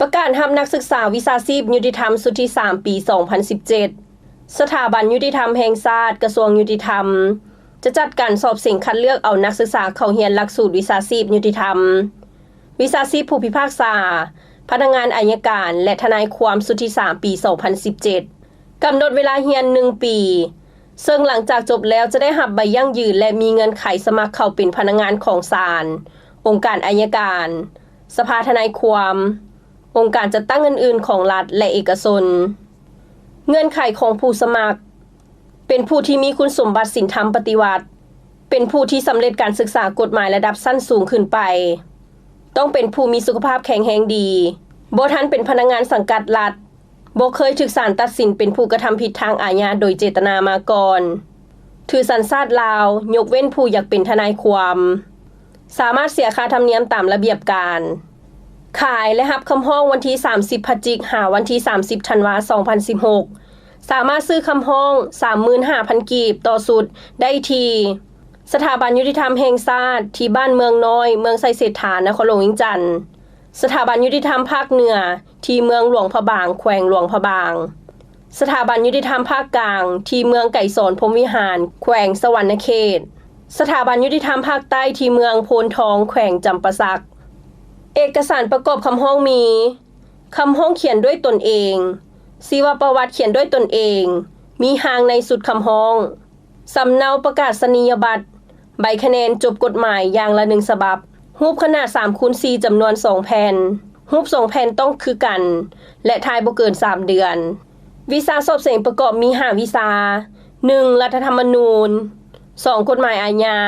ประกาศรับนักศึกษาวิชาชีพยุติธรรมสุดที่3ปี 2017 สถาบันยุติธรรมแห่งชาติกระทรวงยุติธรรมจะจัดการสอบสิ่งคัดเลือกเอานักศึกษาเข้าเรียนหลักสูตรวิชาชีพยุติธรรมวิชาชีพผู้พิพากษาพนักงานอัยการและทนายความสุดที่3ปี 2017 กำหนดเวลาเรียน1ปีซึ่งหลังจากจบแล้วจะได้รับใบยั่งยืนและมีเงื่อนไขสมัครเข้าเป็นพนักงานของศาลองค์การอัยการสภาทนายความองค์การจัดตั้งอื่นๆของรัฐและเอกชนเงื่อนไขของผู้สมัครเป็นผู้ที่มีคุณสมบัติศีลธรรมปฏิบัติเป็นผู้ที่สำเร็จการศึกษากฎหมายระดับชั้นสูงขึ้นไปต้องเป็นผู้มีสุขภาพแข็งแรงดีบ่ทันเป็นพนักงานสังกัดรัฐบ่เคยถูกศาลตัดสินเป็นผู้กระทำผิดทางอาญาโดยเจตนามาก่อนถือสัญชาติลาวยกเว้นผู้อยากเป็นทนายความสามารถเสียค่าธรรมเนียมตามระเบียบการขายและรับคำร้องวันที่30พฤศจิกายนวันที่30ธันวาคม2016สามารถซื้อคำร้อง 35,000 กีบต่อสุดได้ที่สถาบันยุติธรรมแห่งชาติที่บ้านเมืองน้อยเมืองไสเศรษฐานครหลวงวิงจันทน์สถาบันยุติธรรมภาคเหนือที่เมืองหลวงพระบางแขวงหลวงพระบางสถาบันยุติธรรมภาคกลางที่เมืองไก่สอนพรหมวิหารแขวงสวรรณเขตสถาบันยุติธรรมภาคใต้ที่เมืองโพนทองแขวงจำปาสักเอกสารประกอบคำร้องมีคำร้องเขียนด้วยตนเองชีวประวัติเขียนด้วยตนเองมีหางในสุดคำร้องสำเนาประกาศนียบัตรใบคะแนนจบกฎหมายอย่างละ1ฉบับรูปขนาด 3x4 จำนวน2แผ่นรูป2แผ่นต้องคือกันและทายบ่เกิน3เดือนวิชาสอบเสียงประกอบมี5วิชา 1. รัฐธรรมนูญ 2. กฎหมายอาญา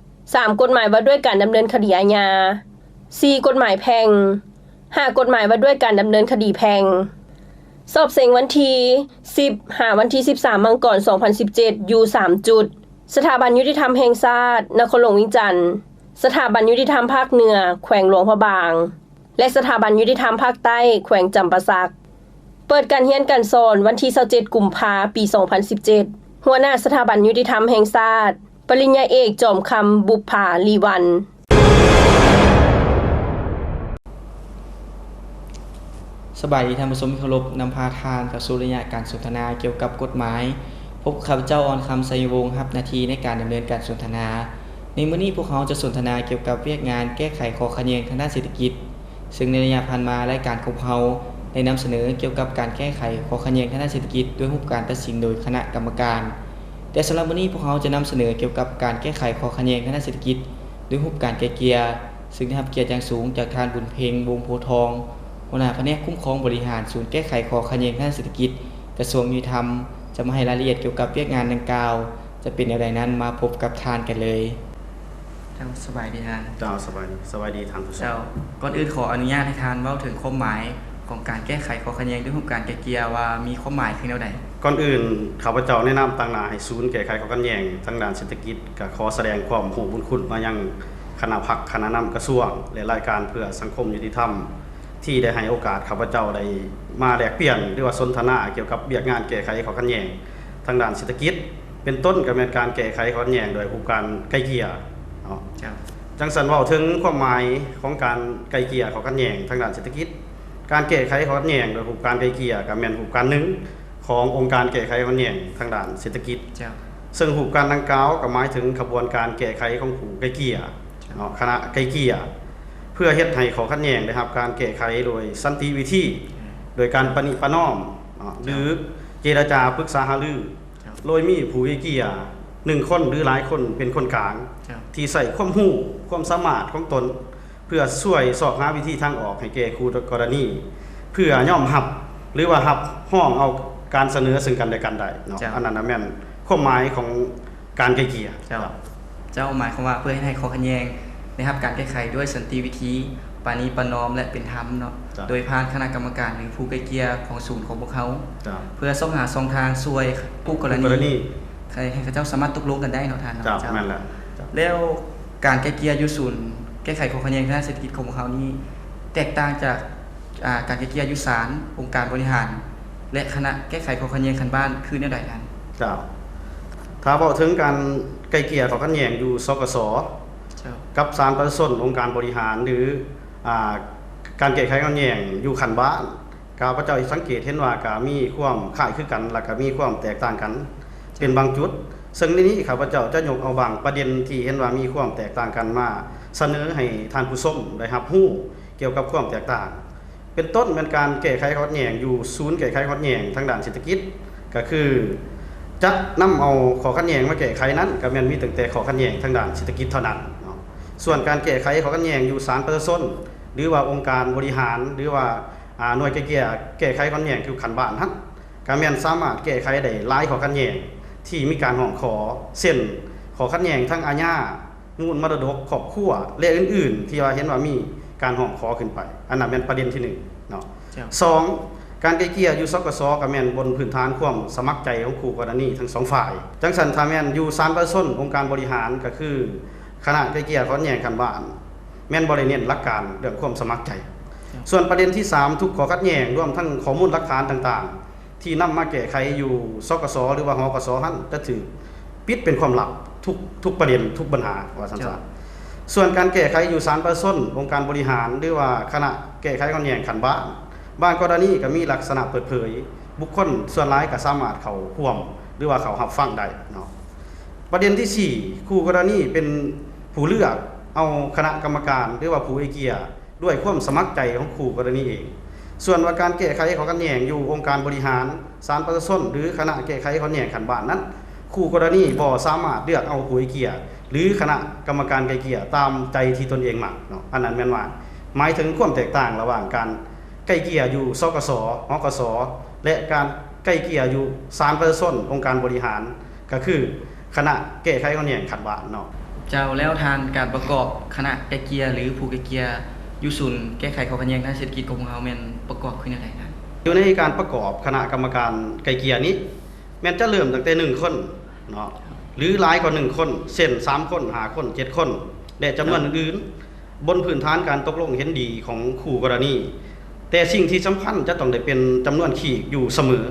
3. กฎหมายว่าด้วยการดำเนินคดีอาญา 4. กฎหมายแพ่ง 5. กฎหมายว่าด้วยการดำเนินคดีแพ่งสอบเสียงวันที่10 วันที่13มังกร2017อยู่3จุดสถาบันยุติธรรมแห่งชาตินครหลวงวิงจันทน์สถาบันยุติธรรมภาคเหนือแขวงหลวงพระบางและสถาบันยุติธรรมภาคใต้แขวงจำปาสักเปิดการเรียนการสอนวันที่27กุมภาพันธ์ปี 2017หัวหน้าสถาบันยุติธรรมแห่งชาติปริญญาเอกจอมคำบุปผาลีวันสบายดีท่านผู้ชมที่เคารพนำพาทานกับสู่ระยะการสนทนาเกี่ยวกับกฎหมายพบข้าพเจ้าออนคำไซวงศ์รับหน้าที่ในการดำเนินการสนทนาในมื้อนี้พวกเขาจะสนทนาเกี่ยวกับเวียกงานแก้ไขข้อขัดแย้งทางด้านเศรษฐกิจซึ่งในระยะผ่านมารายการของเราได้นำเสนอเกี่ยวกับการแก้ไขข้อขัดแย้งทางด้านเศรษฐกิจด้วยรูปการตัดสินโดยคณะกรรมการแต่สำหรับมื้อนี้พวกเขาจะนำเสนอเกี่ยวกับการแก้ไขข้อขัดแย้งทางด้านเศรษฐกิจด้วยรูปการไกล่เกลี่ยซึ่งได้รับเกียรติอย่างสูงจากท่านบุญเพ็งวงศ์โพธิ์ทองหัวหน้าแผนกคุ้มครองบริหารศูนย์แก้ไขข้อขัดแย้งทางเศรษฐกิจกระทรวงยุติธรรมจะมาให้รายละเอียดเกี่ยวกับเวียกงานดังกล่าวจะเป็นอย่างไรนั้นมาพบกับทานกันเลยเจ้าสบายดีทานเจ้าสบายดีทานผู้ชมเจ้าก่อนอื่นขออนุญาตให้ทานเว้าถึงความหมายของการแก้ไขข้อขัดแย้งด้วยรูปการไกล่เกลี่ยว่ามีความหมายคือแนวใดก่อนอื่นข้าพเจ้าแนะนำตั้งหน้าให้ศูนย์แก้ไขข้อขัดแย้งทางด้านเศรษฐกิจก็ขอแสดงความรู้บุญคุณมายังคณะพรรคคณะนำกระทรวงและรายการเพื่อสังคมยุติธรรมที่ได้ให้โอกาสข้าพเจ้าได้มาแลกเปลี่ยนหรือว่าสนทนาเกี่ยวกับเวียกงานแก้ไขข้อขัดแย้งทางด้านเศรษฐกิจเป็นต้นก็เป็นการแก้ไขข้อขัดแย้งโดยรูปการไกล่เกลี่ยเนาะจังสันเว้าถึงความหมายของการไกล่เกลี่ยข้อขัดแย้งทางด้านเศรษฐกิจการแก้ไขข้อขัดแย้งโดยรูปการไกล่เกลี่ยก็แม่นรูปการหนึ่งขององค์การแก้ไขข้อขัดแย้งทางด้านเศรษฐกิจซึ่งรูปการดังกล่าวก็หมายถึงกระบวนการแก้ไขของผู้ไกล่เกลี่ยเนาะคณะไกล่เกลี่ยเพื่อเฮ็ดให้ข้อขัดแย้งได้รับการแก้ไขโดยสันติวิธีโดยการประนีประนอมหรือเจรจาปรึกษาหารือโดยมีผู้ไกล่เกลี่ย1คนหรือหลายคนเป็นคนกลางที่ใส่ความรู้ความสามารถของตนเพื่อช่วยสอบหาวิธีทางออกให้แก่คู่กรณีเพื่อยอมรับหรือว่ารับห้องเอาการเสนอซึ่งกันและกันได้เนาะอันนั้นแม่นความหมายของการไกล่เกลี่ยเจ้าหมายความว่าเพื่อให้ข้อขัดแย้งนะครับการแก้ไขด้วยสันติวิธีปาณีประนอมและเป็นธรรมเนาะโดยผ่านคณะกรรมการหรือผู้ไกล่เกลี่ยของศูนย์ของพวกเขาเพื่อส่งหาช่องทางช่วยผู้กรณีให้เขาเจ้าสามารถตกลงกันได้เนาะท่านเนาะนั่นแหละแล้วการไกล่เกลี่ยอยู่ศูนย์แก้ไขข้อขัดแย้งทางเศรษฐกิจของพวกเขานี่แตกต่างจากการไกล่เกลี่ยอยู่ศาลองค์การบริหารและคณะแก้ไขข้อขัดแย้งคันบ้านคือแนวใดท่านถ้าเว้าถึงการไกล่เกลี่ยข้อขัดแย้งอยู่สกสกับศาลประชาชนองค์การบริหารหรือ การแก้ไขขัดแย้งอยู่ขั้นบ้านข้าพเจ้าสังเกตเห็นว่าก็มีความคล้ายคือกันและก็มีความแตกต่างกันเป็นบางจุดซึ่งในนี้ข้าพเจ้าจะยกเอาบางประเด็นที่เห็นว่ามีความแตกต่างกันมาเสนอให้ท่านผู้ชมได้รับรู้เกี่ยวกับความแตกต่างเป็นต้นเป็นการแก้ไขขัดแย้งอยู่ศูนย์แก้ไขขัดแย้งทางด้านเศรษฐกิจก็คือจะนำเอาข้อขัดแย้งมาแก้ไขนั้นก็แม่นมีตั้งแต่ข้อขัดแย้งทางด้านเศรษฐกิจเท่านั้นเนาะส่วนการแก้ไขข้อขัดแย้งอยู่ศาลประชาชนหรือว่าองค์การบริหารหรือว่าหน่วยไกลเกลี่ยแก้ไขขัดแย้งคือขั้นบ้านนั้นก็แม่นสามารถแก้ไขได้หลายข้อขัดแย้งที่มีการร้องขอเช่นข้อขัดแย้งทางอาญามูลมรดกครอบครัวและอื่นๆที่ว่าเห็นว่ามีการร้องขอขึ้นไปอันนั้นเป็นประเด็นที่1เนาะ2การไกลเกลี่ยอยู่สกสก็แม่นบนพื้นฐานความสมัครใจของคู่กรณีทั้ง2ฝ่ายจังซั่นถ้าแม่นอยู่ศาลประชาชนองค์การบริหารก็คือคณะไกลเกลี่ยขัดแย้งขั้นบ้านแม่นบ่ได้เน้นหลักการเรื่องความสมัครใจส่วนประเด็นที่3ทุกข้อขัดแย้งรวมทั้งข้อมูลหลักฐานต่างๆที่นำมาแก้ไขอยู่สกสหรือว่าหกสหั่นจะถือปิดเป็นความลับทุกประเด็นทุกปัญหาว่าซั่นๆส่วนการแก้ไขอยู่ศาลประชาชนองค์การบริหารหรือว่าคณะแก้ไขขัดแย้งขั้นบ้านบางกรณีก็มีลักษณะเปิดเผยบุคคลส่วนหลายก็สามารถเข้าร่วมหรือว่าเข้ารับฟังได้เนาะประเด็นที่4คู่กรณีเป็นผู้เลือกเอาคณะกรรมการหรือว่าผู้ไกลเกลี่ยด้วยความสมัครใจของคู่กรณีเองส่วนว่าการแก้ไขข้อขัดแย้งอยู่องค์การบริหารศาลประชาชนหรือคณะแก้ไขข้อขัดแย้งขั้นบ้านนั้นคู่กรณีบ่สามารถเลือกเอาผู้ไกลเกลี่ยหรือคณะกรรมการไกลเกลี่ยตามใจที่ตนเองมักเนาะอันนั้นแม่นว่าหมายถึงความแตกต่างระหว่างการไกลเกลี่ยอยู่สกสหกสและการไกลเกลี่ยอยู่ศาลประชาชนองค์การบริหารก็คือคณะแก้ไขข้อขัดแย้งขั้นบ้านเนาะเจ้าแล้วทานการประกอบคณะไกลเกลี่ยหรือผู้ไกลเกลี่ยอยู่ศูนย์แก้ไขข้อขัดแย้งทางเศรษฐกิจของเราแม่นประกอบขึ้นจังได๋ครับอยู่ในการประกอบคณะกรรมการไกลเกลี่ยนี้แม่นจะเริ่มตั้งแต่1คนเนาะหรือหลายกว่า1คนเช่น3คน5คน7คนและจำนวนอื่นๆบนพื้นฐานการตกลงเห็นดีของคู่กรณีแต่สิ่งที่สำคัญจะต้องได้เป็นจำนวนขีดอยู่เสมอ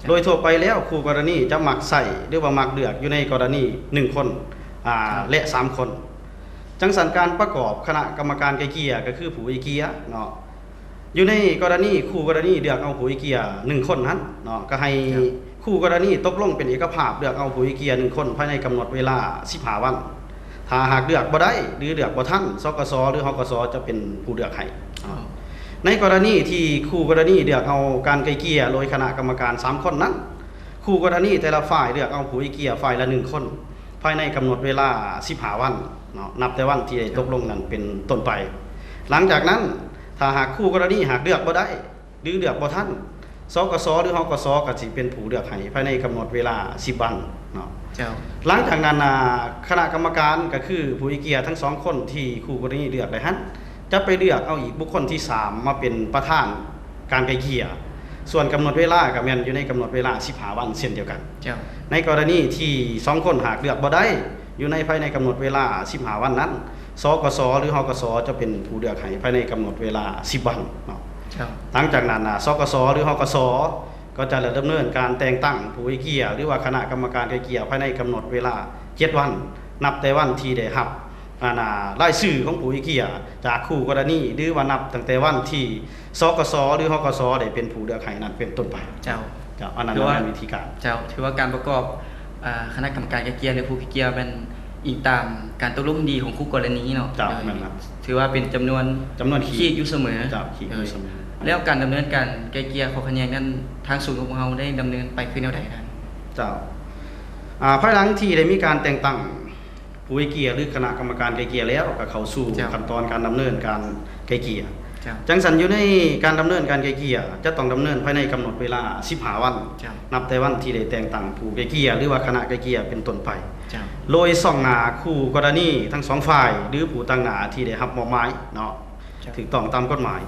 โดยทั่วไปแล้วคู่กรณีจะมักใส่หรือว่ามักเลือกอยู่ในกรณี1คนและ3คนจังสันการประกอบคณะกรรมการไกลเกลี่ยก็คือผู้ไกลเกลี่ยเนาะอยู่ในกรณีคู่กรณีเลือกเอาผู้ไกลเกลี่ย1คนนั้นเนาะก็ให้คู่กรณีตกลงเป็นเอกภาพเลือกเอาผู้ไกลเกลี่ย1คนภายในกำหนดเวลา15วันถ้าหากเลือกบ่ได้หรือเลือกบ่ทันสกสหรือหกสจะเป็นผู้เลือกให้ในกรณีที่คู่กรณีเลือกเอาการไกลเกลี่ยโดยคณะกรรมการ3คนนั้นคู่กรณีแต่ละฝ่ายเลือกเอาผู้ไกลเกลี่ยฝ่ายละ1คนภายในกำหนดเวลา15วันเนาะนับแต่วันที่ตกลงนั้นเป็นต้นไปหลังจากนั้นถ้าหากคู่กรณีหากเลือกบ่ได้หรือเลือกบ่ทันสกสหรือหกสก็สิเป็นผู้เลือกให้ภายในกำหนดเวลา10วันเนาะเจ้าหลังจากนั้นคณะกรรมการก็คือผู้ไกลเกลี่ยทั้ง2คนที่คู่กรณีเลือกได้หั่นจะไปเลือกเอาอีกบุคคลที่3มาเป็นประธานการไกลเกลี่ยส่วนกำหนดเวลาก็แม่นอยู่ในกำหนดเวลา15วันเช่นเดียวกันในกรณีที่2คนหากเลือกบ่ได้อยู่ในภายในกำหนดเวลา15วันนั้นสกสหรือหกสจะเป็นผู้เลือกให้ภายในกำหนดเวลา10วันเนาะหลังจากนั้นสกสหรือหกสก็จะดำเนินการแต่งตั้งผู้ไกลเกลี่ยหรือว่าคณะกรรมการไกลเกลี่ยภายในกำหนดเวลา7วันนับแต่วันที่ได้รับรายชื่อของผู้ไกลเกลี่ยจากคู่กรณีหรือว่านับตั้งแต่วันที่สกสหรือหกสได้เป็นผู้เลือกให้นั้นเป็นต้นไปเจ้าอันนั้นเป็นวิธีการเจ้าถือว่าการประกอบคณะกรรมการไกลเกลี่ยหรือผู้ไกลเกลี่ยเป็นอีกตามการตกลงดีของคู่กรณีเนาะถือว่าเป็นจำนวนขีดอยู่เสมอแล้วการดำเนินการไกลเกลี่ยข้อขัดแย้งนั้นทางศูนย์ของเราได้ดำเนินไปคือแนวใดครับเจ้าภายหลังที่ได้มีการแต่งตั้งผู้ไกลเกลี่ยหรือคณะกรรมการไกลเกลี่ยแล้วก็เข้าสู่ขั้นตอนการดำเนินการไกลเกลี่ยจังสันอยู่ในการดำเนินการไกลเกลี่ยจะต้องดำเนินภายในกำหนดเวลา15วันนับแต่วันที่ได้แต่งตั้งผู้ไกลเกลี่ยหรือว่าคณะไกลเกลี่ยเป็นต้นไปโดยส่องหน้าคู่กรณีทั้ง2ฝ่ายหรือผู้ต่างหน้าที่ได้รับมอบหมายเนาะถูกต้องตามกฎหมาย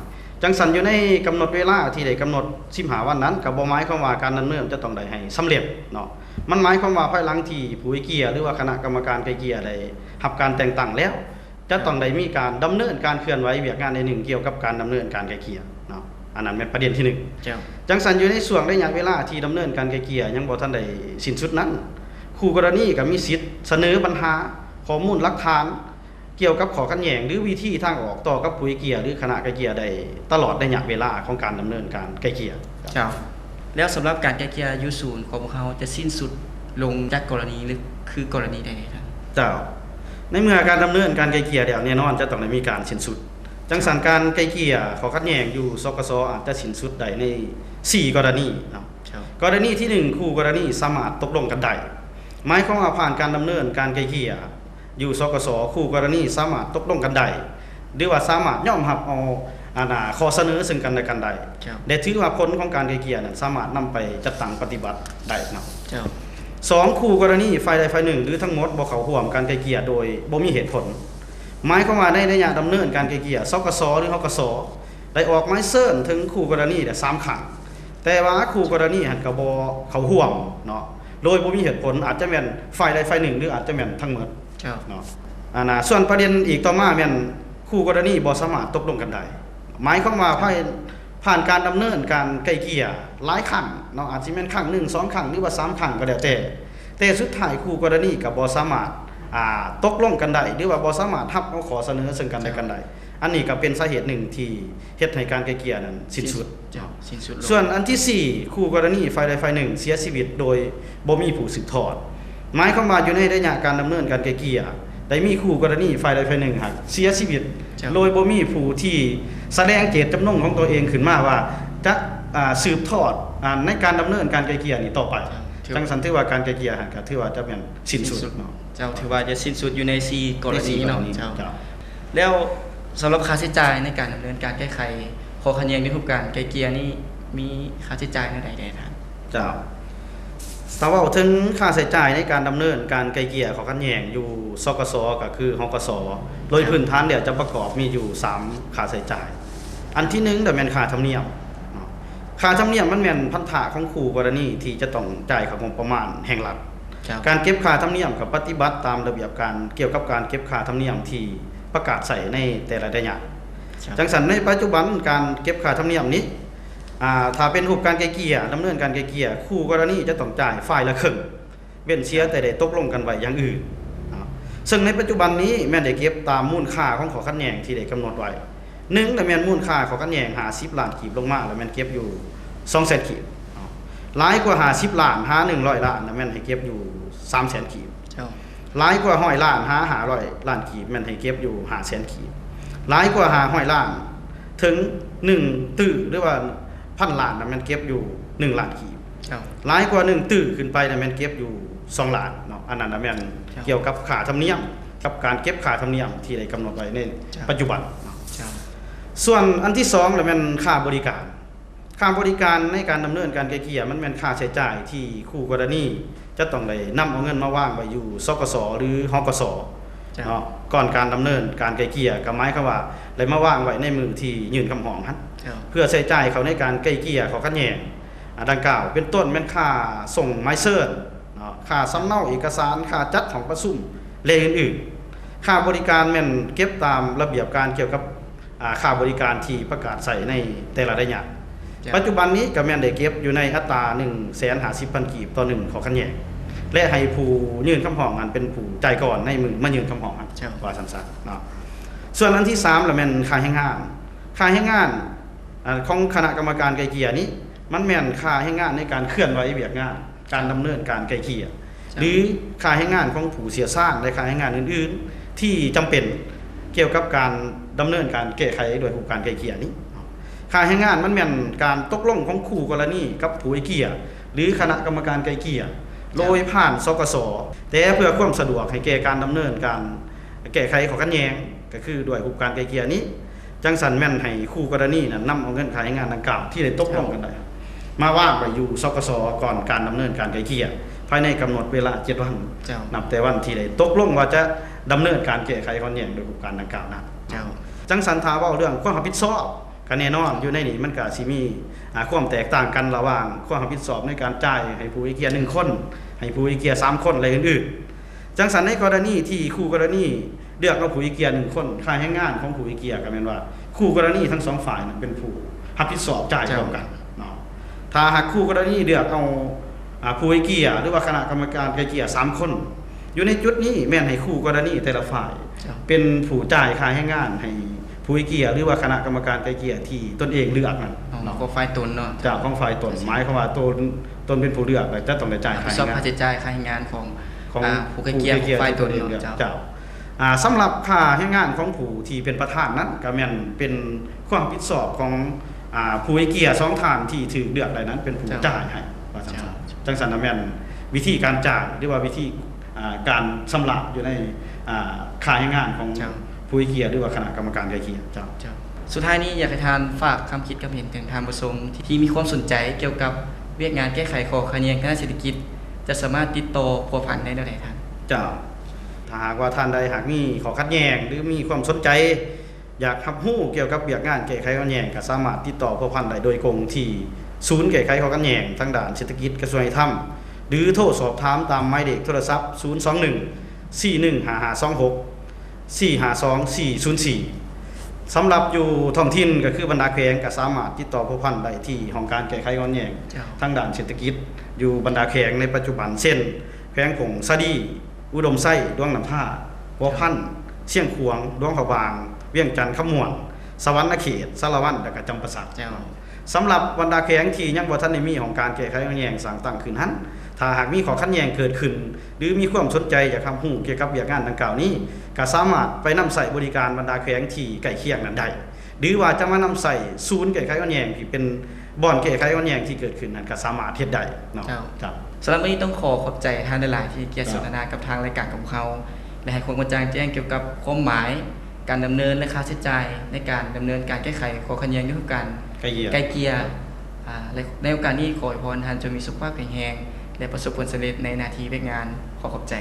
จังสันอยู่ในกำหนดเวลาที่ได้กำหนด15วันนั้นก็บ่หมายความว่าการดำเนินจะต้องได้ให้สำเร็จเนาะมันหมายความว่าภายหลังที่ผู้ไกลเกลี่ยหรือว่าคณะกรรมการไกลเกลี่ยได้รับการแต่งตั้งแล้วจะต้องได้มีการดำเนินการเคลื่อนไหวเวียกงานใน1เกี่ยวกับการดำเนินการไกลเกลี่ยเนาะอันนั้นเป็นประเด็นที่1จังสันอยู่ในช่วงระยะเวลาที่ดำเนินการไกลเกลี่ยยังบ่ทันได้สิ้นสุดนั้นคู่กรณีก็มีสิทธิ์เสนอปัญหาข้อมูลหลักฐาน เกี่ยวกับข้อขัดแย้งหรือวิธีทางออกต่อกับผู้ไกลเกลี่ยหรือคณะไกลเกลี่ยได้ตลอดระยะเวลาของการดำเนินการไกลเกลี่ย เจ้าแล้วสำหรับการไกลเกลี่ยอยู่ศูนย์ของพวกเขาจะสิ้นสุดลงจากกรณีหรือคือกรณีใดครับ เจ้าในเมื่อการดำเนินการไกลเกลี่ยแล้วแน่นอนจะต้องได้มีการสิ้นสุดจังสันการไกลเกลี่ยข้อขัดแย้งอยู่สกสอาจจะสิ้นสุดได้ใน4กรณีเนาะกรณีที่1คู่กรณีสามารถตกลงกันได้หมายความว่าผ่านการดำเนินการไกลเกลี่ยอยู่สกสคู่กรณีสามารถตกลงกันได้หรือว่าสามารถยอมรับเอาข้อเสนอซึ่งกันและกันได้ได้ถือว่าผลของการไกลเกลี่ยนั้นสามารถนำไปจัดตั้งปฏิบัติได้เนาะ2คู่กรณีฝ่ายใดฝ่ายหนึ่งหรือทั้งหมดบ่เข้าร่วมการไกลเกลี่ยโดยบ่มีเหตุผลหมายความว่าในระยะดำเนินการไกลเกลี่ยสกสหรือฮกสได้ออกหมายเชิญถึงคู่กรณีได้3ครั้งแต่ว่าคู่กรณีหันก็บ่เข้าร่วมเนาะโดยบ่มีเหตุผลอาจจะแม่นฝ่ายใดฝ่ายหนึ่งหรืออาจจะแม่นทั้งหมดเนาะส่วนประเด็นอีกต่อมาแม่นคู่กรณีบ่สามารถตกลงกันได้หมายความว่าผ่านการดำเนินการไกลเกลี่ยหลายครั้งเนาะอาจสิแม่นครั้ง1 2ครั้งหรือว่า3ครั้งก็แล้วแต่สุดท้ายคู่กรณีก็บ่สามารถตกลงกันได้หรือว่าบ่สามารถรับเอาขอเสนอซึ่งกันและกันได้อันนี้ก็เป็นสาเหตุหนึ่งที่เฮ็ดให้การไกลเกลี่ยนั้นสิ้นสุดส่วนอันที่4คู่กรณีฝ่ายใดฝ่ายหนึ่งเสียชีวิตโดยบ่มีผู้สืบทอดหมายความว่าอยู่ในระยะการดำเนินการไกลเกลี่ยได้มีคู่กรณีฝ่ายใดฝ่ายหนึ่งเสียชีวิตโดยบ่มีผู้ที่แสดงเจตจำนงของตัวเองขึ้นมาว่าจะสืบทอดในการดำเนินการไกลเกลี่ยนี้ต่อไปจังสันถือว่าการไกลเกลี่ยก็ถือว่าจะเป็นสิ้นสุดเนาะเจ้าถือว่าจะสิ้นสุดอยู่ใน4กรณีเนาะเจ้าแล้วสำหรับค่าใช้จ่ายในการดำเนินการแก้ไขข้อขัดแย้งในรูปการไกลเกลี่ยนี่มีค่าใช้จ่ายในใดๆครับเจ้าถ้าเว้าถึงค่าใช้จ่ายในการดำเนินการไกลเกลี่ยข้อขัดแย้งอยู่สกสก็คือฮกสโดยพื้นฐานเดี๋ยวจะประกอบมีอยู่3ค่าใช้จ่ายอันที่1ก็แม่นค่าธรรมเนียมค่าธรรมเนียมมันแม่นพันธะของคู่กรณีที่จะต้องจ่ายค่างบประมาณแห่งรัฐการเก็บค่าธรรมเนียมกับปฏิบัติตามระเบียบการเกี่ยวกับการเก็บค่าธรรมเนียมที่ประกาศใส่ในแต่ละระยะจังสันในปัจจุบันการเก็บค่าธรรมเนียมนี้ถ้าเป็นรูปการไกลเกลี่ยดำเนินการไกลเกลี่ยคู่กรณีจะต้องจ่ายฝ่ายละครึ่งเว้นเสียแต่ได้ตกลงกันไว้อย่างอื่นซึ่งในปัจจุบันนี้แม่นได้เก็บตามมูลค่าของข้อขัดแย้งที่ได้กำหนดไว้1แต่แม่นมูลค่าข้อขัดแย้ง50ล้านกีบลงมาแล้วแม่นเก็บอยู่200,000กีบหลายกว่า50ล้านหา100ล้านแม่นให้เก็บอยู่300,000กีบหลายกว่า100ล้านหา500ล้านกีบแม่นให้เก็บอยู่500,000กีบหลายกว่า500ล้านถึง1ตื้อหรือว่า1,000ล้านแม่นเก็บอยู่1ล้านกีบหลายกว่า1ตื้อขึ้นไปแม่นเก็บอยู่2ล้านเนาะอันนั้นแม่นเกี่ยวกับค่าธรรมเนียมกับการเก็บค่าธรรมเนียมที่ได้กำหนดไว้ในปัจจุบันส่วนอันที่2แล้วแม่นค่าบริการในการดำเนินการไกลเกลี่ยมันแม่นค่าใช้จ่ายที่คู่กรณีจะต้องได้นำเอาเงินมาวางไว้อยู่สกสหรือฮกสเนาะก่อนการดำเนินการไกลเกลี่ยก็หมายความว่าได้มาวางไว้ในมือที่ยื่นคำร้องนั้นเพื่อใช้จ่ายเขาในการไกลเกลี่ยข้อขัดแย้งดังกล่าวเป็นต้นแม่นค่าส่งหมายเชิญเนาะค่าสำเนาเอกสารค่าจัดของประชุมและอื่นๆค่าบริการแม่นเก็บตามระเบียบการเกี่ยวกับค่าบริการที่ประกาศใส่ในแต่ละระยะปัจจุบันนี้ก็แม่นได้เก็บอยู่ในอัตรา 150,000 กีบต่อ1ข้อขัดแย้งและให้ผู้ยื่นคำร้องนั้นเป็นผู้จ่ายก่อนในมือมายื่นคำร้องนั้นว่าสั้นๆเนาะส่วนอันที่3ล่ะแม่นค่าแรงงานของคณะกรรมการไกลเกลี่ยนี้มันแม่นค่าแรงงานในการเคลื่อนไหวเวียกงานการดำเนินการไกลเกลี่ยหรือค่าแรงงานของผู้เสียสร้างและค่าแรงงานอื่นๆที่จำเป็นเกี่ยวกับการดำเนินการแก้ไขโดยรูปการไกลเกลี่ยนี้ค่าแรงงานมันแม่นการตกลงของคู่กรณีกับผู้ไกลเกลี่ยหรือคณะกรรมการไกลเกลี่ยโดยผ่านสกสแต่เพื่อความสะดวกให้แก่การดำเนินการแก้ไขข้อขัดแย้งก็คือด้วยรูปการไกลเกลี่ยนี้จังสันแม่นให้คู่กรณีนั้นนำเอาเงินค่าแรงงานดังกล่าวที่ได้ตกลงกันได้มาวางไว้อยู่สกสก่อนการดำเนินการไกลเกลี่ยภายในกำหนดเวลา7วันนับแต่วันที่ได้ตกลงว่าจะดำเนินการแก้ไขข้อขัดแย้งโดยรูปการดังกล่าวนั้นจังสันถามว่าเรื่องความรับผิดชอบก็แน่นอนอยู่ในนี้มันก็สิมีความแตกต่างกันระหว่างความรับผิดชอบในการจ่ายให้ผู้ไกลเกลี่ย1คนให้ผู้ไกลเกลี่ย3คนอะไรอื่นๆจังสันในกรณีที่คู่กรณีเลือกเอาผู้ไกลเกลี่ย1คนค่าแรงงานของผู้ไกลเกลี่ยก็แม่นว่าคู่กรณีทั้ง2ฝ่ายนั้นเป็นผู้รับผิดชอบจ่ายร่วมกันเนาะถ้าหากคู่กรณีเลือกเอาผู้ไกลเกลี่ยหรือว่าคณะกรรมการไกลเกลี่ย3คน อยู่ในจุดนี้แม่นให้คู่กรณีแต่ละฝ่ายเป็นผู้จ่ายค่าแรงงานให้ผู้ไกลเกลี่ยหรือว่าคณะกรรมการไกลเกลี่ยที่ตนเองเลือกนั่น เนาะก็ฝ่ายตนเนาะ จากของฝ่ายตนหมายความว่าตนเป็นผู้เลือกแล้วจะต้องได้จ่ายค่า สอบ แรงงา ค่าน ใช้จ่ายค่าแรงงานของผู้ไกลเกลี่ยของฝ่ายตน เลือก เจ้า เจ้าสำหรับค่าแรงงานของผู้ที่เป็นประธานนั้นก็แม่นเป็นความรับผิดชอบของผู้ไกลเกลี่ย2ท่านที่ถูกเลือกได้นั้นเป็นผู้จ่ายให้ว่าจังซั่นแม่นวิธีการจ่ายหรือว่าวิธีการชำระอยู่ในค่าแรงงานของผู้ไกลเกลี่ยหรือว่าคณะกรรมการไกลเกลี่ยเจ้า สุดท้ายนี้อยากให้ทานฝากคำคิดกับเห็นถึงทานผู้ชมที่มีความสนใจเกี่ยวกับเวียกงานแก้ไขข้อขัดแย้งทางด้านเศรษฐกิจจะสามารถติดต่อพัวพันได้ได้ท่าน เจ้าถ้าหากว่าท่านใดหากมีข้อขัดแย้งหรือมีความสนใจอยากรับรู้เกี่ยวกับเวียกงานแก้ไขข้อขัดแย้งก็สามารถติดต่อพัวพันได้โดยตรงที่ศูนย์แก้ไขข้อขัดแย้งทางด้านเศรษฐกิจกระทรวงยุติธรรมหรือโทรสอบถามตามหมายเลขโทรศัพท์021 415526 452 404สำหรับอยู่ท้องถิ่นก็คือบรรดาแขวงก็สามารถติดต่อพัวพันได้ที่ห้องการแก้ไขข้อขัดแย้งทางด้านเศรษฐกิจอยู่บรรดาแขวงในปัจจุบันเช่นแขวงผงสะดีอุดมไส้ดวงน้ำท่าหัวพันเสี่ยงขวงดวงเขาบางเวียงจันทน์ขมวนสวรรณเขตสารวัตรและก็จำปาสักสำหรับบรรดาแขวงที่ยังบ่ทันได้มีของการแก้ไขข้อขัดแย้งสร้างตั้งขึ้นหั้นถ้าหากมีข้อขัดแย้งเกิดขึ้นหรือมีความสนใจอยากรับรู้เกี่ยวกับเวียกงานดังกล่าวนี้ก็สามารถไปนำใส่บริการบรรดาแขวงที่ใกล้เคียงนั้นได้หรือว่าจะมานำใส่ศูนย์แก้ไขข้อขัดแย้งที่เป็นบ่อนแก้ไขข้อขัดแย้งที่เกิดขึ้นนั้นก็สามารถเฮ็ดได้เนาะครับ สำหรับวันนี้ต้องขอบใจท่านหลายๆที่เกียรติสนทนากับทางรายการของเขาและให้คนกระจ่างแจ้งเกี่ยวกับความหมายการดำเนินและค่าใช้จ่ายในการดำเนินการแก้ไขข้อขัดแย้งเรื่องการไกลเกลี่ยและในโอกาสนี้ขออวยพรท่านจงมีสุขภาพแข็งแรงและประสบผลสำเร็จในหน้าที่เวียกงานขอบใจ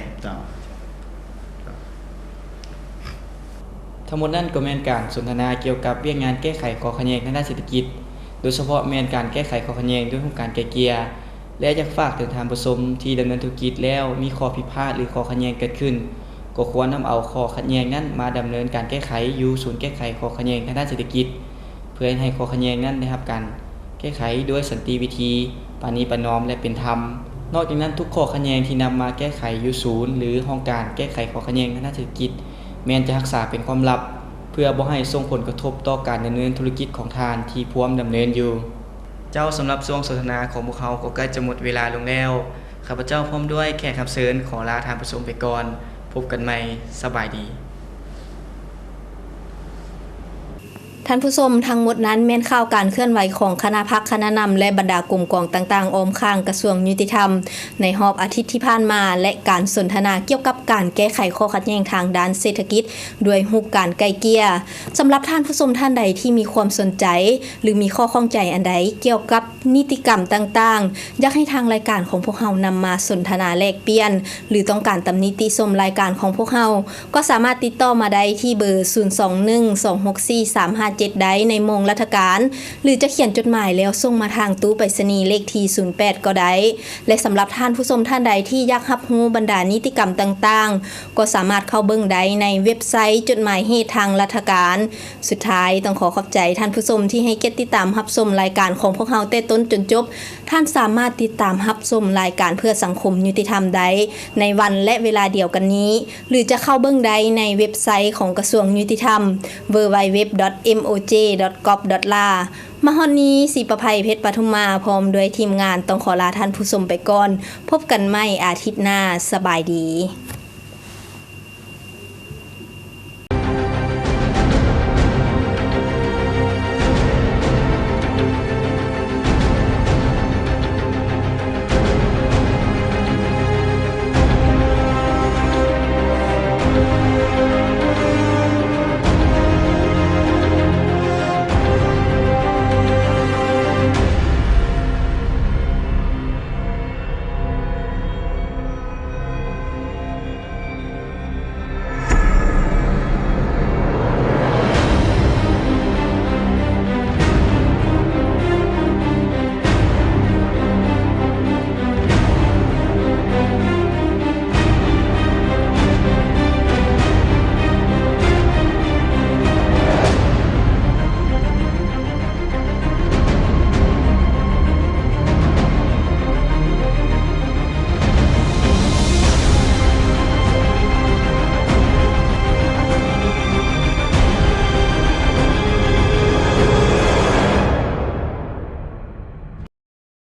ทั้งหมดนั้นก็แม่นการสนทนาเกี่ยวกับเวียกงานแก้ไขข้อขัดแย้งทางด้านเศรษฐกิจโดยเฉพาะแม่นการแก้ไขข้อขัดแย้งด้วยการไกลเกลี่ยและอยากฝากถึงทางผู้ชมที่ดำเนินธุรกิจแล้วมีข้อผิดพลาดหรือข้อขัดแย้งเกิดขึ้นก็ควรนำเอาข้อขัดแย้งนั้นมาดำเนินการแก้ไขอยู่ศูนย์แก้ไขข้อขัดแย้งทางด้านเศรษฐกิจเพื่อให้ข้อขัดแย้งนั้นได้รับการแก้ไขด้วยสันติวิธีปราณีประนอมและเป็นธรรมนอกจากนั้นทุกข้อขัดแย้งที่นำมาแก้ไขอยู่ศูนย์หรือห้องการแก้ไขข้อขัดแย้งทางด้านเศรษฐกิจแม้นจะรักษาเป็นความลับเพื่อบ่ให้ส่งผลกระทบต่อการดำเนินธุรกิจของทานที่พร้อมดำเนินอยู่เจ้าสำหรับช่วงสนทนาของพวกเขาก็ใกล้จะหมดเวลาลงแล้วข้าพเจ้าพร้อมด้วยแขกรับเชิญขอลาท่านผู้ชมไปก่อนพบกันใหม่สบายดี ท่านผู้ชมทั้งหมดนั้นแม่นข่าวการเคลื่อนไหวของคณะพรรคคณะนำและบรรดากลุ่มกองต่างๆอ้อมข้างกระทรวงยุติธรรมในรอบอาทิตย์ที่ผ่านมาและการสนทนาเกี่ยวกับการแก้ไขข้อขัดแย้งทางด้านเศรษฐกิจด้วยรูปการไกลเกลี่ยสำหรับท่านผู้ชมท่านใดที่มีความสนใจหรือมีข้อข้องใจอันใดเกี่ยวกับนิติกรรมต่างๆอยากให้ทางรายการของพวกเรานำมาสนทนาแลกเปลี่ยนหรือต้องการตำหนิติชมรายการของพวกเราก็สามารถติดต่อมาได้ที่เบอร์021-264-357ได้ในโมงราชการหรือจะเขียนจดหมายแล้วส่งมาทางตู้ไปรษณีย์เลขที่08ก็ได้และสำหรับท่านผู้ชมท่านใดที่อยากรับรู้บรรดานิติกรรมต่างๆก็สามารถเข้าเบิ่งได้ในเว็บไซต์จดหมายเหตุทางราชการสุดท้ายต้องขอบใจท่านผู้ชมที่ให้เกียรติติดตามรับชมรายการของพวกเราแต่ต้นจนจบท่านสามารถติดตามรับชมรายการเพื่อสังคมยุติธรรมได้ในวันและเวลาเดียวกันนี้หรือจะเข้าเบิ่งได้ในเว็บไซต์ของกระทรวงยุติธรรม www.moj.gov.la มาฮอดนี้ศรีประไพเพชรปทุมมาพร้อมด้วยทีมงานต้องขอลาท่านผู้ชมไปก่อนพบกันใหม่อาทิตย์หน้าสบายดี